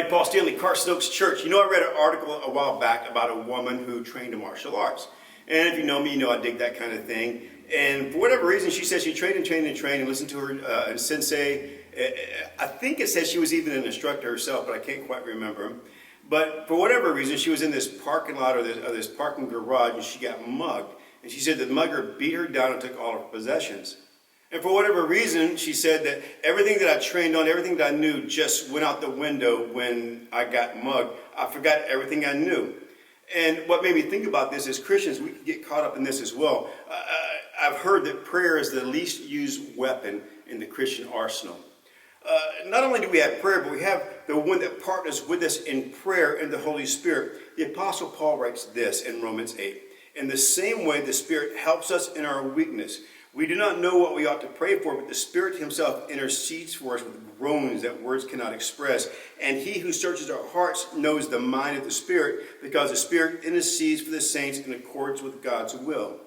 Hey, Paul Stanley, Carson Church. You know, I read an article a while back about a woman who trained in martial arts. And if you know me, you know I dig that kind of thing. And for whatever reason, she says she trained and listened to her sensei. I think it says she was even an instructor herself, but I can't quite remember. But for whatever reason, she was in this parking lot or this parking garage, and she got mugged. And she said the mugger beat her down and took all her possessions. And for whatever reason, she said that everything that I trained on, everything that I knew just went out the window when I got mugged. I forgot everything I knew. And what made me think about this is Christians, we can get caught up in this as well. I've heard that prayer is the least used weapon in the Christian arsenal. Not only do we have prayer, but we have the one that partners with us in prayer in the Holy Spirit. The Apostle Paul writes this in Romans 8. In the same way, the Spirit helps us in our weakness. We do not know what we ought to pray for, but the Spirit himself intercedes for us with groans that words cannot express. And he who searches our hearts knows the mind of the Spirit, because the Spirit intercedes for the saints in accordance with God's will.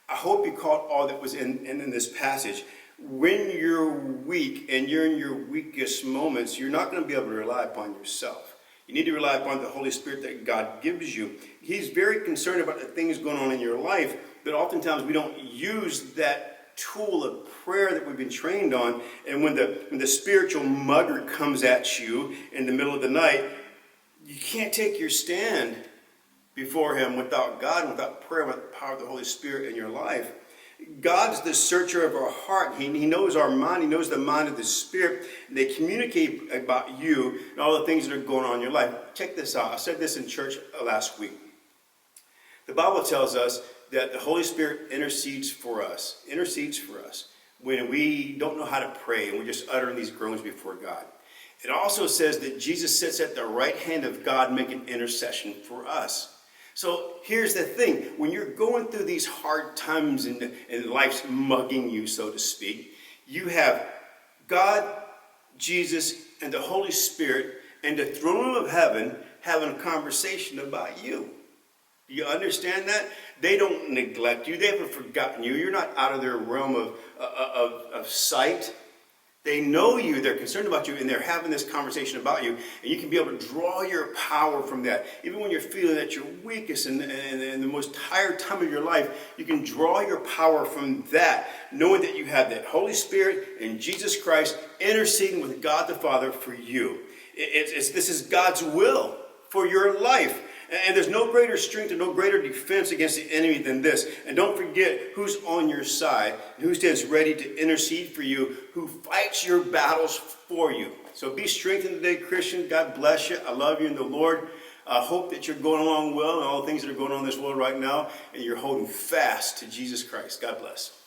I hope you caught all that was in this passage. When you're weak and you're in your weakest moments, you're not going to be able to rely upon yourself. You need to rely upon the Holy Spirit that God gives you. He's very concerned about the things going on in your life, but oftentimes we don't use that tool of prayer that we've been trained on. And when the spiritual mugger comes at you in the middle of the night, you can't take your stand before him without God, without prayer, without the power of the Holy Spirit in your life. God's the searcher of our heart. He knows our mind. He knows the mind of the Spirit. They communicate about you and all the things that are going on in your life. Check this out. I said this in church last week. The Bible tells us that the Holy Spirit intercedes for us when we don't know how to pray and we're just uttering these groans before God. It also says that Jesus sits at the right hand of God making intercession for us. So here's the thing. When you're going through these hard times and life's mugging you, so to speak, you have God, Jesus, and the Holy Spirit and the throne room of heaven having a conversation about you. Do you understand that? They don't neglect you. They haven't forgotten you. You're not out of their realm of sight. They know you. They're concerned about you, and they're having this conversation about you. And you can be able to draw your power from that. Even when you're feeling at your weakest and the most tired time of your life, you can draw your power from that, knowing that you have that Holy Spirit and Jesus Christ interceding with God the Father for you. This is God's will for your life. And there's no greater strength and no greater defense against the enemy than this. And don't forget who's on your side and who stands ready to intercede for you, who fights your battles for you. So be strengthened today, Christian. God bless you. I love you in the Lord. I hope that you're going along well and all the things that are going on in this world right now, and you're holding fast to Jesus Christ. God bless.